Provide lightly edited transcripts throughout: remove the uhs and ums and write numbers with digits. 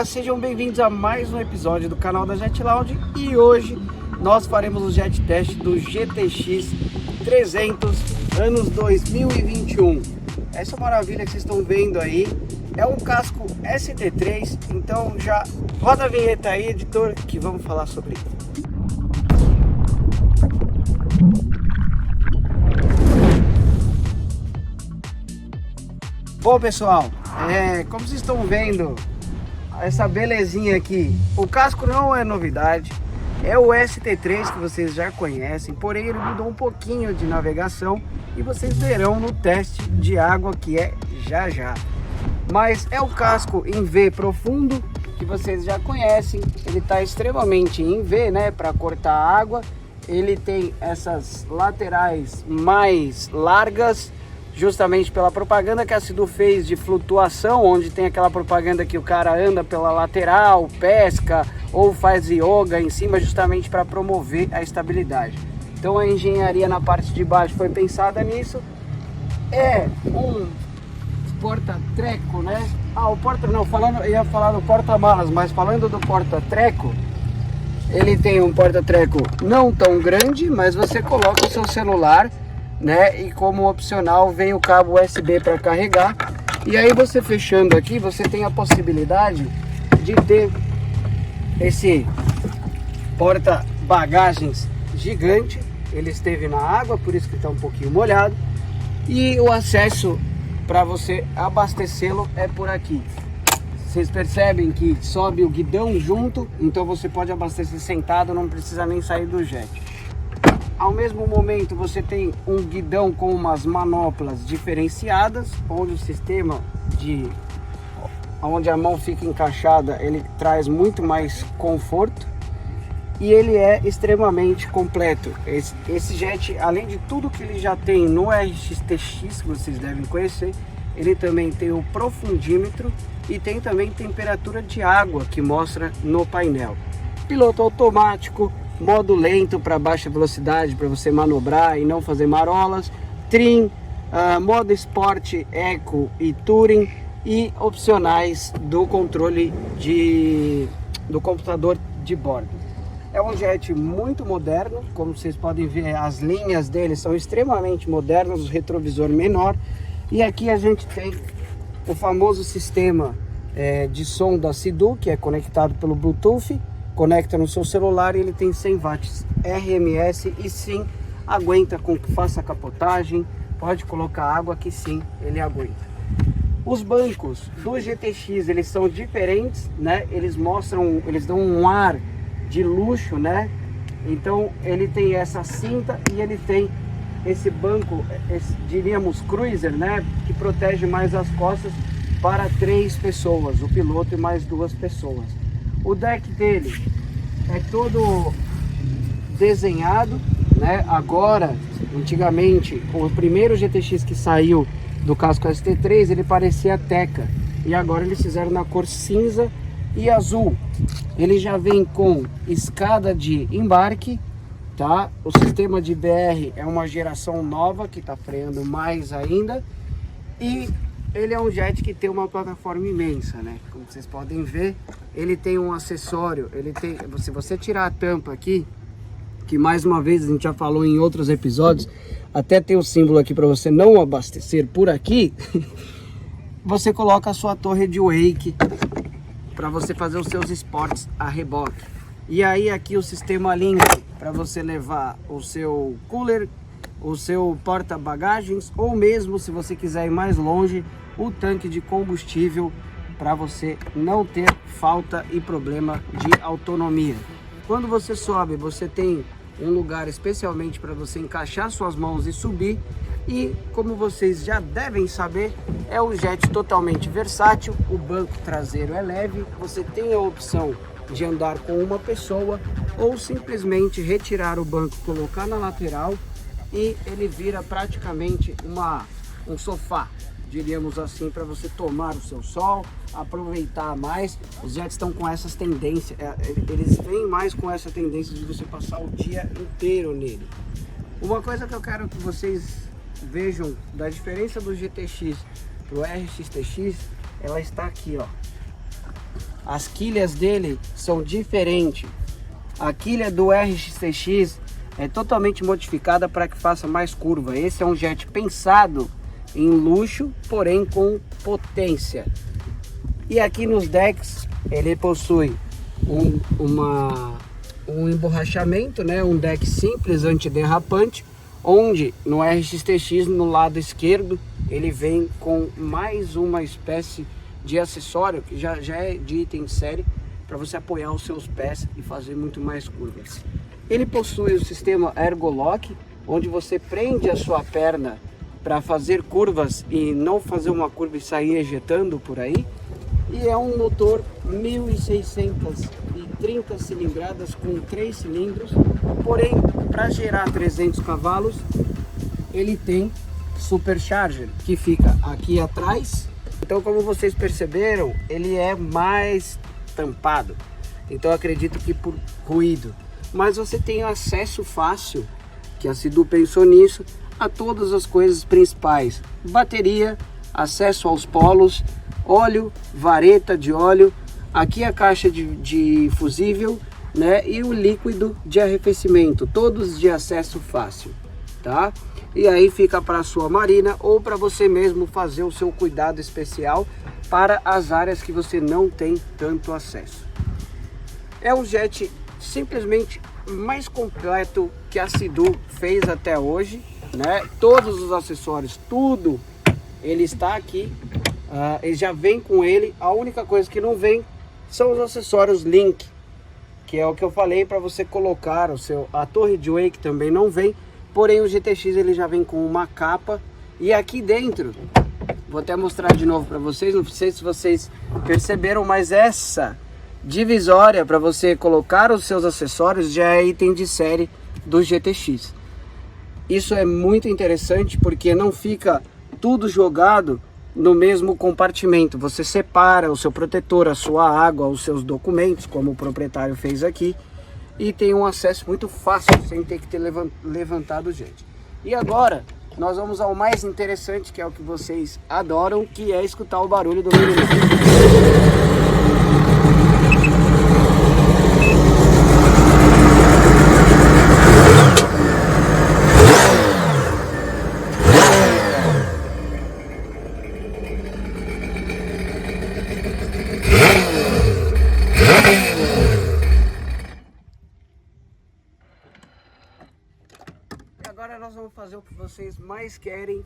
galera, sejam bem-vindos a mais um episódio do canal da Jet Lounge. E hoje nós faremos o jet test do GTX 300 anos 2021. Essa maravilha que vocês estão vendo aí é um casco ST3. Então já roda a vinheta aí, editor, que vamos falar sobre isso. Bom, pessoal, como vocês estão vendo essa belezinha aqui, o casco não é novidade, é o ST3 que vocês já conhecem, porém ele mudou um pouquinho de navegação e vocês verão no teste de água que é já. Mas é o casco em V profundo que vocês já conhecem, ele está extremamente em V, né, para cortar água. Ele tem essas laterais mais largas, justamente pela propaganda que a Sidu fez de flutuação, onde tem aquela propaganda que o cara anda pela lateral, pesca ou faz yoga em cima, justamente para promover a estabilidade. Então a engenharia na parte de baixo foi pensada nisso. É um porta-treco, né? Eu ia falar do porta-malas, mas falando do porta-treco, ele tem um porta-treco não tão grande, mas você coloca o seu celular, né? E como opcional vem o cabo USB para carregar. E aí você fechando aqui, você tem a possibilidade de ter esse porta-bagagens gigante. Ele esteve na água, por isso que está um pouquinho molhado. E o acesso para você abastecê-lo é por aqui. Vocês percebem que sobe o guidão junto, então você pode abastecer sentado, não precisa nem sair do jet. Ao mesmo momento você tem um guidão com umas manoplas diferenciadas, onde o sistema onde a mão fica encaixada, ele traz muito mais conforto e ele é extremamente completo. Esse jet, além de tudo que ele já tem no RX-TX, que vocês devem conhecer, ele também tem o profundímetro e tem também temperatura de água que mostra no painel. Piloto automático, modo lento para baixa velocidade, para você manobrar e não fazer marolas, trim, modo esporte, eco e touring, e opcionais do controle do computador de bordo. É um jet muito moderno, como vocês podem ver, as linhas dele são extremamente modernas, o retrovisor menor, e aqui a gente tem o famoso sistema de som da Sidu, que é conectado pelo Bluetooth. Conecta no seu celular e ele tem 100 watts RMS e sim aguenta com que faça capotagem, pode colocar água que sim, ele aguenta. Os bancos do GTX, eles são diferentes, né? Eles dão um ar de luxo, né? Então ele tem essa cinta e ele tem esse banco, diríamos cruiser, né? Que protege mais as costas para 3 pessoas, o piloto e mais 2 pessoas. O deck dele é todo desenhado, né? Agora, antigamente, o primeiro GTX que saiu do casco ST3, ele parecia Teca. E agora eles fizeram na cor cinza e azul. Ele já vem com escada de embarque, tá? O sistema de BR é uma geração nova que está freando mais ainda. E ele é um jet que tem uma plataforma imensa, né? Como vocês podem ver, ele tem um acessório, se você tirar a tampa aqui, que mais uma vez a gente já falou em outros episódios, até tem o símbolo aqui para você não abastecer por aqui, você coloca a sua torre de wake para você fazer os seus esportes a reboque. E aí aqui o sistema link para você levar o seu cooler, o seu porta-bagagens, ou mesmo, se você quiser ir mais longe, o tanque de combustível para você não ter falta e problema de autonomia. Quando você sobe, você tem um lugar especialmente para você encaixar suas mãos e subir. E como vocês já devem saber, é um jet totalmente versátil. O banco traseiro é leve, você tem a opção de andar com uma pessoa ou simplesmente retirar o banco, colocar na lateral e ele vira praticamente um sofá, diríamos assim, para você tomar o seu sol, aproveitar mais. Os jets estão com essas tendências, eles vêm mais com essa tendência de você passar o dia inteiro nele. Uma coisa que eu quero que vocês vejam da diferença do GTX pro RX-TX, ela está aqui, ó. as quilhas dele são diferentes. A quilha do RX-TX é totalmente modificada para que faça mais curva. Esse é um jet pensado em luxo, porém com potência. E aqui nos decks ele possui um emborrachamento, né? Um deck simples antiderrapante, onde no RX-TX no lado esquerdo ele vem com mais uma espécie de acessório que já é de item de série para você apoiar os seus pés e fazer muito mais curvas. Ele possui o sistema Ergolock, onde você prende a sua perna para fazer curvas e não fazer uma curva e sair ejetando por aí. E é um motor 1630 cilindradas com 3 cilindros, porém para gerar 300 cavalos ele tem supercharger que fica aqui atrás. Então, como vocês perceberam, ele é mais tampado, então acredito que por ruído, mas você tem acesso fácil, que a Sidu pensou nisso, a todas as coisas principais: bateria, acesso aos polos, óleo, vareta de óleo, aqui a caixa de fusível, né, e o líquido de arrefecimento, todos de acesso fácil, tá? E aí fica para a sua marina ou para você mesmo fazer o seu cuidado especial para as áreas que você não tem tanto acesso. É um jet simplesmente mais completo que a Sidu fez até hoje, né? Todos os acessórios, tudo, ele está aqui. Ele já vem com ele. A única coisa que não vem são os acessórios Link, que é o que eu falei para você colocar a torre de wake também não vem, porém o GTX ele já vem com uma capa. E aqui dentro, vou até mostrar de novo para vocês, não sei se vocês perceberam, mas essa divisória para você colocar os seus acessórios já é item de série do GTX. Isso é muito interessante porque não fica tudo jogado no mesmo compartimento. Você separa o seu protetor, a sua água, os seus documentos, como o proprietário fez aqui, e tem um acesso muito fácil, sem ter que ter levantado gente. E agora nós vamos ao mais interessante, que é o que vocês adoram, que é escutar o barulho do menino. Agora nós vamos fazer o que vocês mais querem.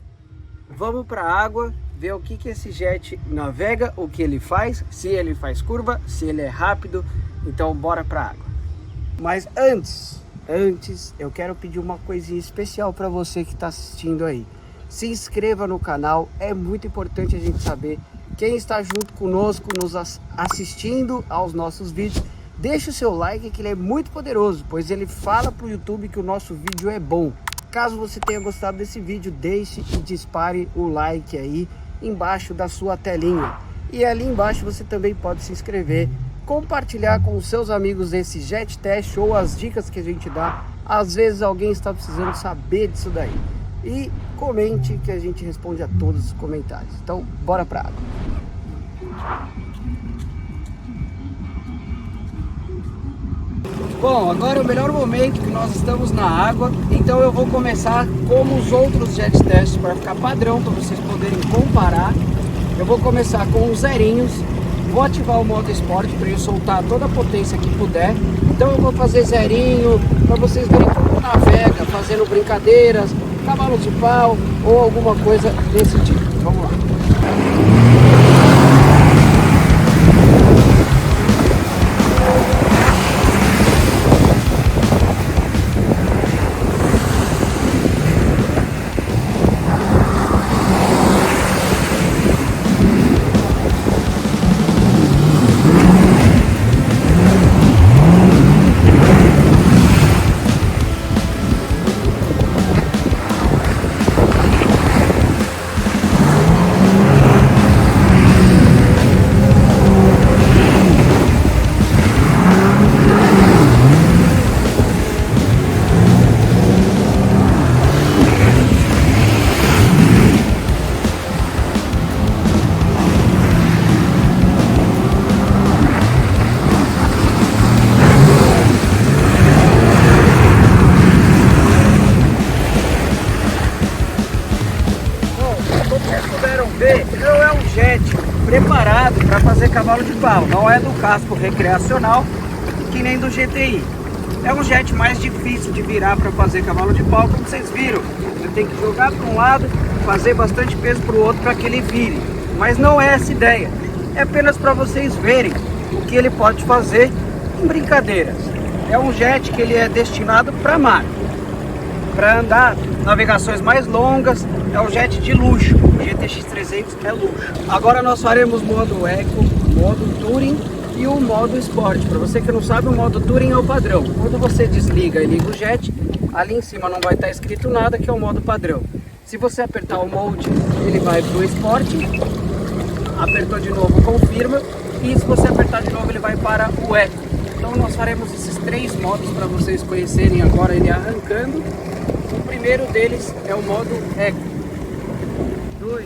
Vamos para a água, ver o que esse jet navega, o que ele faz, se ele faz curva, se ele é rápido. Então bora para a água. Mas antes eu quero pedir uma coisinha especial para você que está assistindo aí. Se inscreva no canal, é muito importante a gente saber quem está junto conosco, nos assistindo aos nossos vídeos. Deixe o seu like, que ele é muito poderoso, pois ele fala para o YouTube que o nosso vídeo é bom. Caso você tenha gostado desse vídeo, deixe e dispare o like aí embaixo da sua telinha. E ali embaixo você também pode se inscrever, compartilhar com os seus amigos esse jet test ou as dicas que a gente dá. Às vezes alguém está precisando saber disso daí. E comente que a gente responde a todos os comentários. Então, bora pra água. Bom, agora é o melhor momento que nós estamos na água, então eu vou começar como os outros jet tests para ficar padrão, para vocês poderem comparar. Eu vou começar com os zerinhos, vou ativar o modo esporte para ele soltar toda a potência que puder. Então eu vou fazer zerinho, para vocês verem como navega, fazendo brincadeiras, cavalo de pau ou alguma coisa desse tipo. Vamos lá. para fazer cavalo de pau, não é do casco recreacional que nem do GTI. É um jet mais difícil de virar para fazer cavalo de pau, como vocês viram. Você tem que jogar para um lado, fazer bastante peso para o outro para que ele vire. Mas não é essa ideia, é apenas para vocês verem o que ele pode fazer em brincadeiras. É um jet que ele é destinado para mar, para andar navegações mais longas. É um jet de luxo, o GTX 300 é luxo. Agora nós faremos modo Eco, modo Touring e o modo Sport. Para você que não sabe, o modo Touring é o padrão. Quando você desliga e liga o jet, ali em cima não vai estar escrito nada, que é o modo padrão. Se você apertar o Mode, ele vai para o Sport, apertou de novo, confirma, e se você apertar de novo, ele vai para o Eco. Então nós faremos esses 3 modos para vocês conhecerem agora ele arrancando. O primeiro deles é o modo Eco. 2, 1.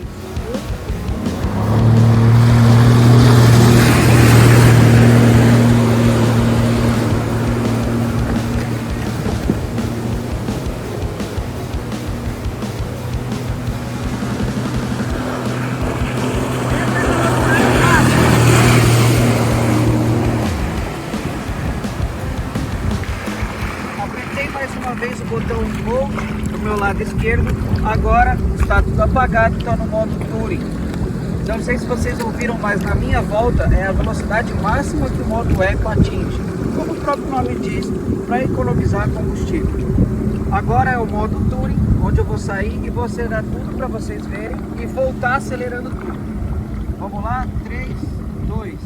Mais uma vez o botão Mode do meu lado esquerdo, agora está tudo apagado, está no modo Touring. Não sei se vocês ouviram, mas na minha volta é a velocidade máxima que o modo Eco atinge, como o próprio nome diz, para economizar combustível. Agora é o modo Touring, onde eu vou sair e vou acelerar tudo para vocês verem e voltar acelerando tudo. Vamos lá, 3, 2, 1.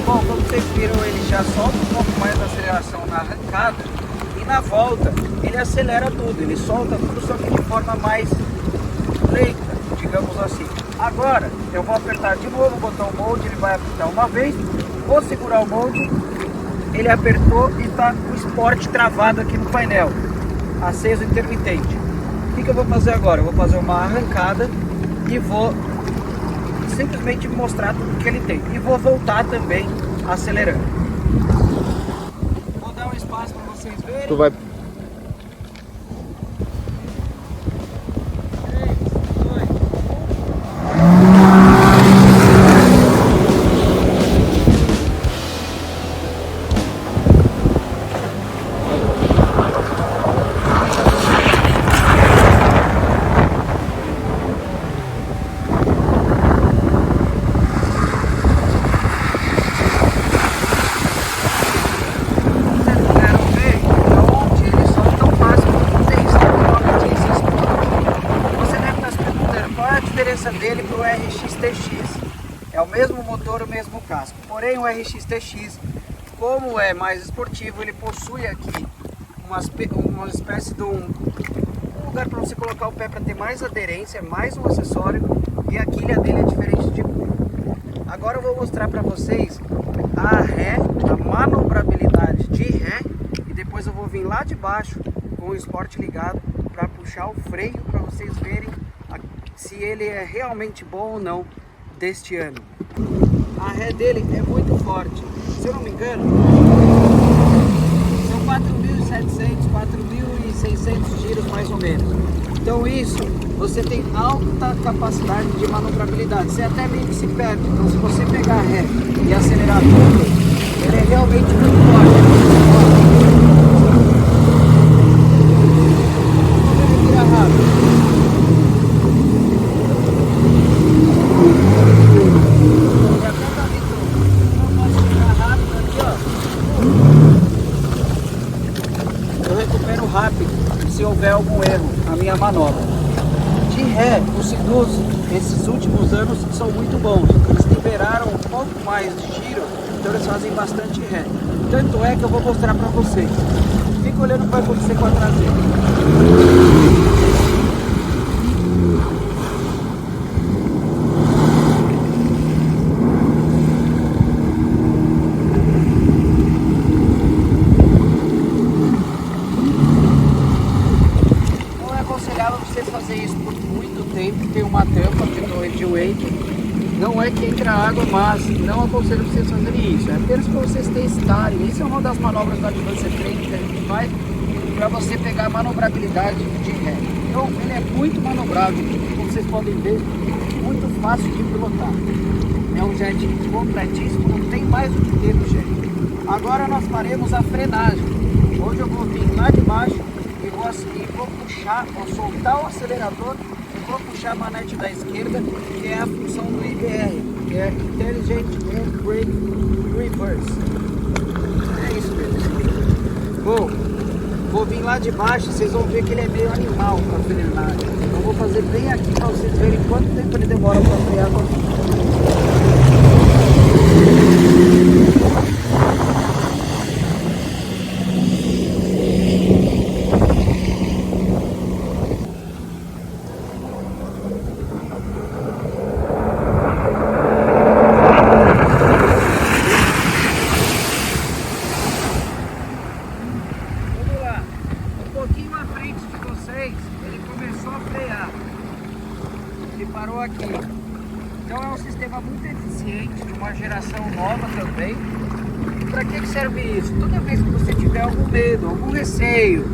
Bom, como vocês viram, ele já solta um pouco mais da aceleração na arrancada e na volta ele acelera tudo, ele solta tudo, só que de forma mais lenta, digamos assim. Agora eu vou apertar de novo o botão Mode, ele vai apertar uma vez, vou segurar o Mode, ele apertou e está o Sport travado aqui no painel, aceso intermitente. O que eu vou fazer agora? Eu vou fazer uma arrancada e vou simplesmente mostrar tudo que ele tem e vou voltar também acelerando. Vou dar um espaço para vocês verem. Tu vai... 3, dele para o RX-TX. É o mesmo motor, o mesmo casco. Porém, o RX-TX, como é mais esportivo, ele possui aqui uma espécie de um lugar para você colocar o pé para ter mais aderência, mais um acessório, e a quilha dele é diferente de tudo. Agora eu vou mostrar para vocês a ré, a manobrabilidade de ré, e depois eu vou vir lá de baixo com o Sport ligado para puxar o freio para vocês verem se ele é realmente bom ou não deste ano. A ré dele é muito forte, se eu não me engano são 4.700, 4.600 giros mais ou menos. Então isso, você tem alta capacidade de manobrabilidade, você até meio que se perde. Então se você pegar a ré e acelerar tudo, ele é realmente muito forte. Vamos virar rápido. Rápido se houver algum erro na minha manobra. De ré, os Sidus, esses últimos anos são muito bons. Eles liberaram um pouco mais de giro, então eles fazem bastante ré. Tanto é que eu vou mostrar para vocês. Fica olhando o que vai acontecer com a traseira. Fazer isso por muito tempo, tem uma tampa que no Edgeway não não é que entra água, mas não aconselho vocês fazerem isso. É apenas para vocês testarem. Isso é uma das manobras da Advanced Training que a gente faz para você pegar a manobrabilidade de ré. Então ele é muito manobrável, como vocês podem ver, muito fácil de pilotar. É um jet completíssimo, não tem mais o que ter no jet. Agora nós faremos a frenagem. Hoje eu vou vir lá de baixo e vou puxar, vou soltar o acelerador e vou puxar a manete da esquerda, que é a função do IBR, que é Intelligent Air Brake Reverse. É isso mesmo. Bom, vou vir lá de baixo, vocês vão ver que ele é meio animal para frenar. Eu vou fazer bem aqui para vocês verem quanto tempo ele demora para frear com aqui. Ele começou a frear, ele parou aqui. Então é um sistema muito eficiente, de uma geração nova também. Para que serve isso? Toda vez que você tiver algum medo, algum receio,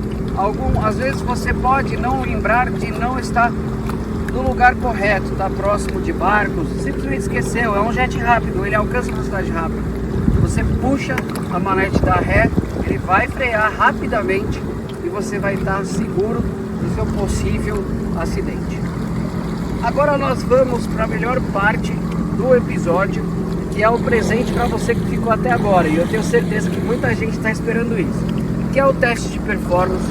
às vezes você pode não lembrar de não estar no lugar correto, está próximo de barcos, simplesmente esqueceu. É um jet rápido, ele alcança velocidade rápida. Você puxa a manete da ré, ele vai frear rapidamente e você vai estar seguro do seu possível acidente. Agora nós vamos para a melhor parte do episódio, que é o presente para você que ficou até agora, e eu tenho certeza que muita gente está esperando isso, que é o teste de performance.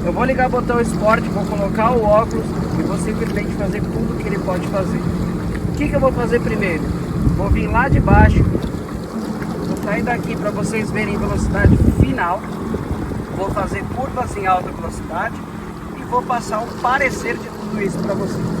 Eu vou ligar o botão Sport, vou colocar o óculos e vou simplesmente fazer tudo que ele pode fazer. O que eu vou fazer primeiro? Vou vir lá de baixo, vou sair daqui para vocês verem velocidade final, vou fazer curvas em alta velocidade e vou passar um parecer de tudo isso para vocês.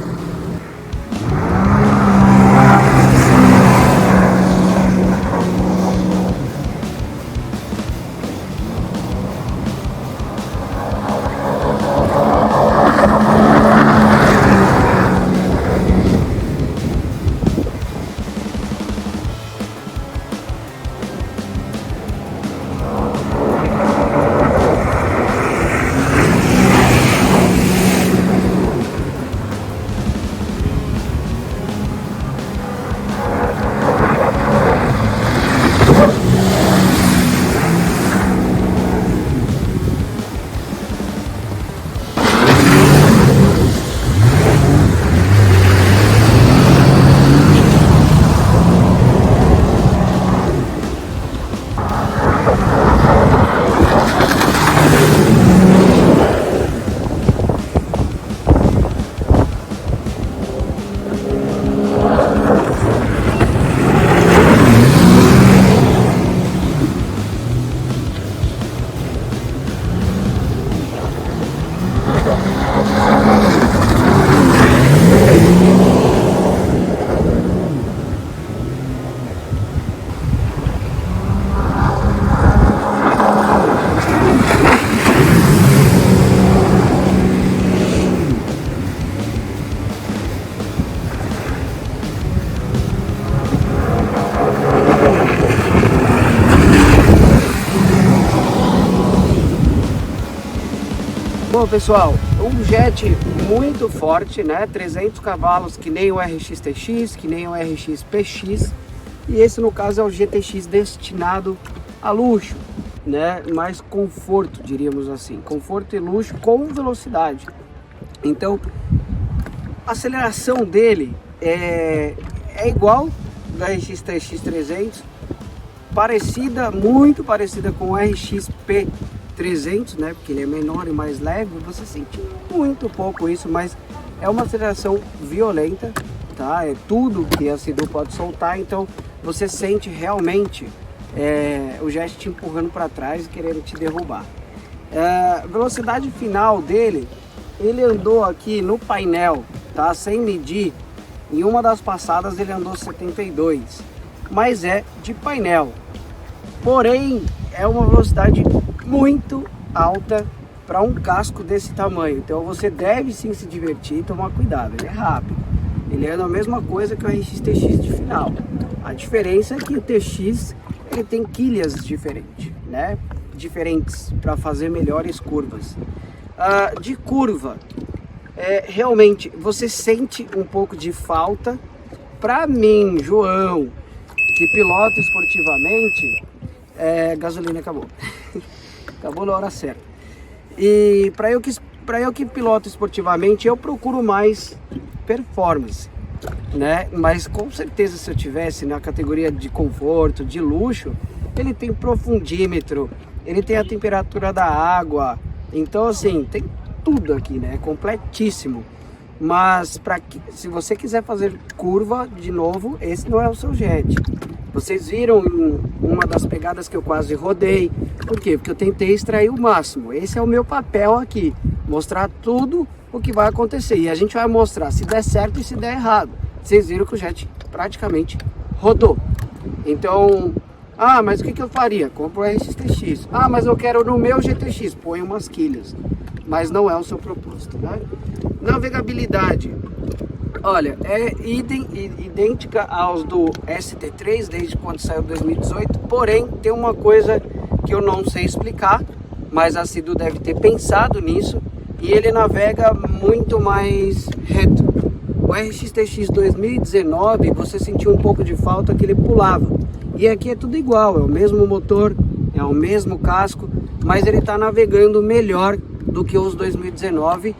Bom pessoal, um jet muito forte, né? 300 cavalos, que nem o RX-TX, que nem o RX-PX, e esse no caso é o GTX destinado a luxo, né? Mais conforto, diríamos assim, conforto e luxo com velocidade. Então a aceleração dele é igual da RX-TX 300, parecida, muito parecida com o RX-P 300, né, porque ele é menor e mais leve. Você sente muito pouco isso, mas é uma aceleração violenta, tá? É tudo que a Sea-Doo pode soltar, então você sente realmente o jet te empurrando para trás e querendo te derrubar. Velocidade final dele, ele andou aqui no painel, tá? Sem medir, em uma das passadas ele andou 72, mas é de painel. Porém, é uma velocidade muito alta para um casco desse tamanho, então você deve sim se divertir e tomar cuidado. Ele é rápido, Ele anda a mesma coisa que o RX TX de final. A diferença é que o TX ele tem quilhas diferentes, né? Diferentes para fazer melhores curvas. De curva, realmente você sente um pouco de falta. Para mim, João, que piloto esportivamente, gasolina acabou. Acabou na hora certa. E para eu que piloto esportivamente, eu procuro mais performance, né? Mas com certeza, se eu tivesse na categoria de conforto, de luxo, ele tem profundímetro, ele tem a temperatura da água, então assim, tem tudo aqui, né? Completíssimo. Mas se você quiser fazer curva de novo, esse não é o seu jet. Vocês viram uma das pegadas que eu quase rodei. Por quê? Porque eu tentei extrair o máximo. Esse é o meu papel aqui, mostrar tudo o que vai acontecer. E a gente vai mostrar se der certo e se der errado. Vocês viram que o jet praticamente rodou. Então, mas o que eu faria? Compro o RX TX. Mas eu quero no meu GTX. Põe umas quilhas. Mas não é o seu propósito, né? Navegabilidade. Olha, é idêntica aos do ST3 desde quando saiu 2018. Porém, tem uma coisa que eu não sei explicar, mas a Sidu deve ter pensado nisso. E ele navega muito mais reto. O RX TX 2019, você sentiu um pouco de falta que ele pulava. E aqui é tudo igual, é o mesmo motor, é o mesmo casco, mas ele está navegando melhor do que os 2019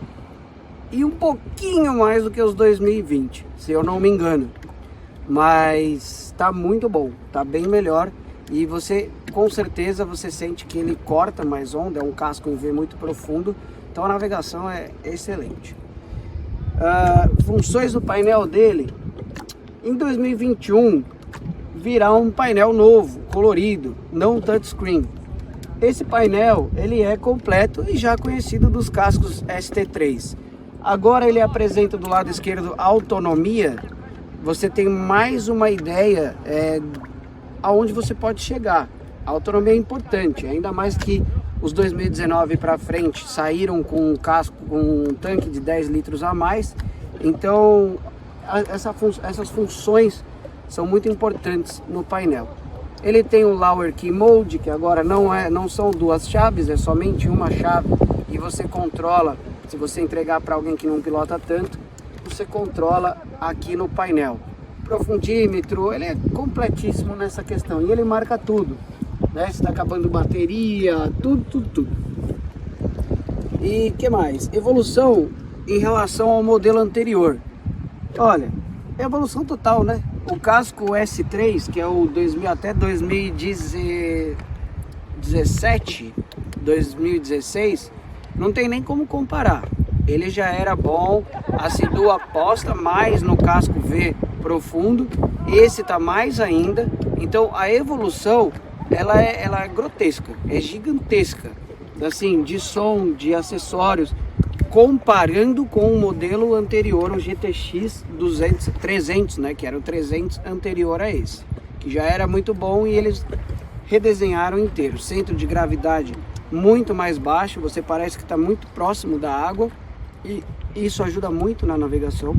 e um pouquinho mais do que os 2020, se eu não me engano. Mas tá muito bom, tá bem melhor e você, com certeza, você sente que ele corta mais onda, é um casco em V muito profundo, então a navegação é excelente. Funções do painel dele, em 2021 virá um painel novo, colorido, não touchscreen. Esse painel ele é completo e já conhecido dos cascos ST3. Agora ele apresenta do lado esquerdo autonomia. Você tem mais uma ideia aonde você pode chegar. A autonomia é importante, ainda mais que os 2019 para frente saíram com um casco com um tanque de 10 litros a mais. Então essas funções são muito importantes no painel. Ele tem o Lower Key Mode, que agora não são duas chaves, é somente uma chave e você controla. Se você entregar para alguém que não pilota tanto, você controla aqui no painel. Profundímetro, ele é completíssimo nessa questão e ele marca tudo, né? Se está acabando bateria, tudo. E que mais? Evolução em relação ao modelo anterior. Olha, evolução total, né? O casco S3, que é o 2000 até 2017, 2016, não tem nem como comparar. Ele já era bom, a Sidu aposta mais no casco V profundo, esse tá mais ainda. Então a evolução ela é grotesca, é gigantesca, assim, de som, de acessórios, comparando com o modelo anterior, o GTX 300, né, que era o 300 anterior a esse, que já era muito bom e eles redesenharam inteiro. Centro de gravidade muito mais baixo, você parece que está muito próximo da água e isso ajuda muito na navegação.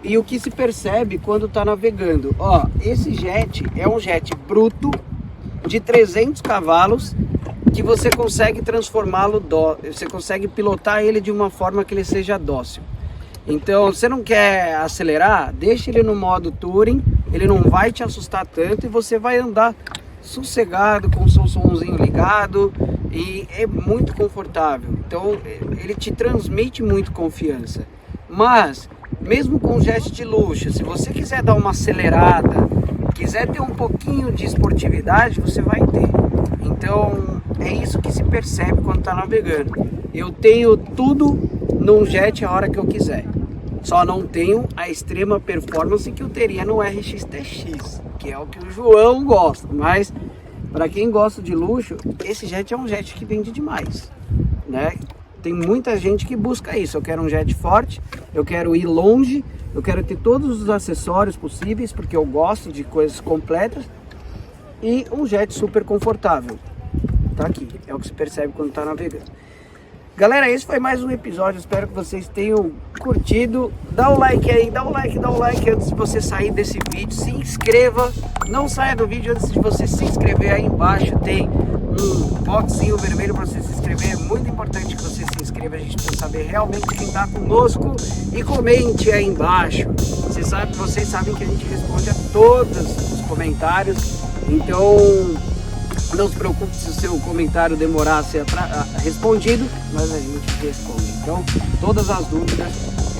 E o que se percebe quando está navegando, esse jet é um jet bruto de 300 cavalos que você consegue transformá-lo, você consegue pilotar ele de uma forma que ele seja dócil. Então, você não quer acelerar, deixa ele no modo Touring, ele não vai te assustar tanto e você vai andar sossegado, com o seu somzinho ligado e é muito confortável. Então, ele te transmite muito confiança. Mas, mesmo com jet de luxo, se você quiser dar uma acelerada, quiser ter um pouquinho de esportividade, você vai ter. Então, é isso que se percebe quando está navegando. Eu tenho tudo num jet a hora que eu quiser. Só não tenho a extrema performance que eu teria no RX TX, que é o que o João gosta. Mas, para quem gosta de luxo, esse jet é um jet que vende demais, né? Tem muita gente que busca isso. Eu quero um jet forte, eu quero ir longe, eu quero ter todos os acessórios possíveis, porque eu gosto de coisas completas. E um jet super confortável. Tá aqui, é o que se percebe quando está navegando. Galera, esse foi mais um episódio, espero que vocês tenham curtido. Dá o like aí, dá o like antes de você sair desse vídeo. Se inscreva, não saia do vídeo antes de você se inscrever. Aí embaixo tem um boxinho vermelho para você se inscrever. É muito importante que você se inscreva, a gente precisa saber realmente quem está conosco. E comente aí embaixo. Vocês sabem que a gente responde a todos os comentários, então não se preocupe se o seu comentário demorar a ser respondido, mas a gente responde. Então, todas as dúvidas,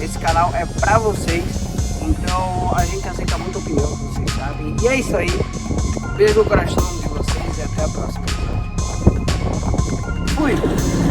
esse canal é pra vocês. Então, a gente aceita muita opinião, vocês sabem. E é isso aí. Beijo no coração de vocês e até a próxima. Fui!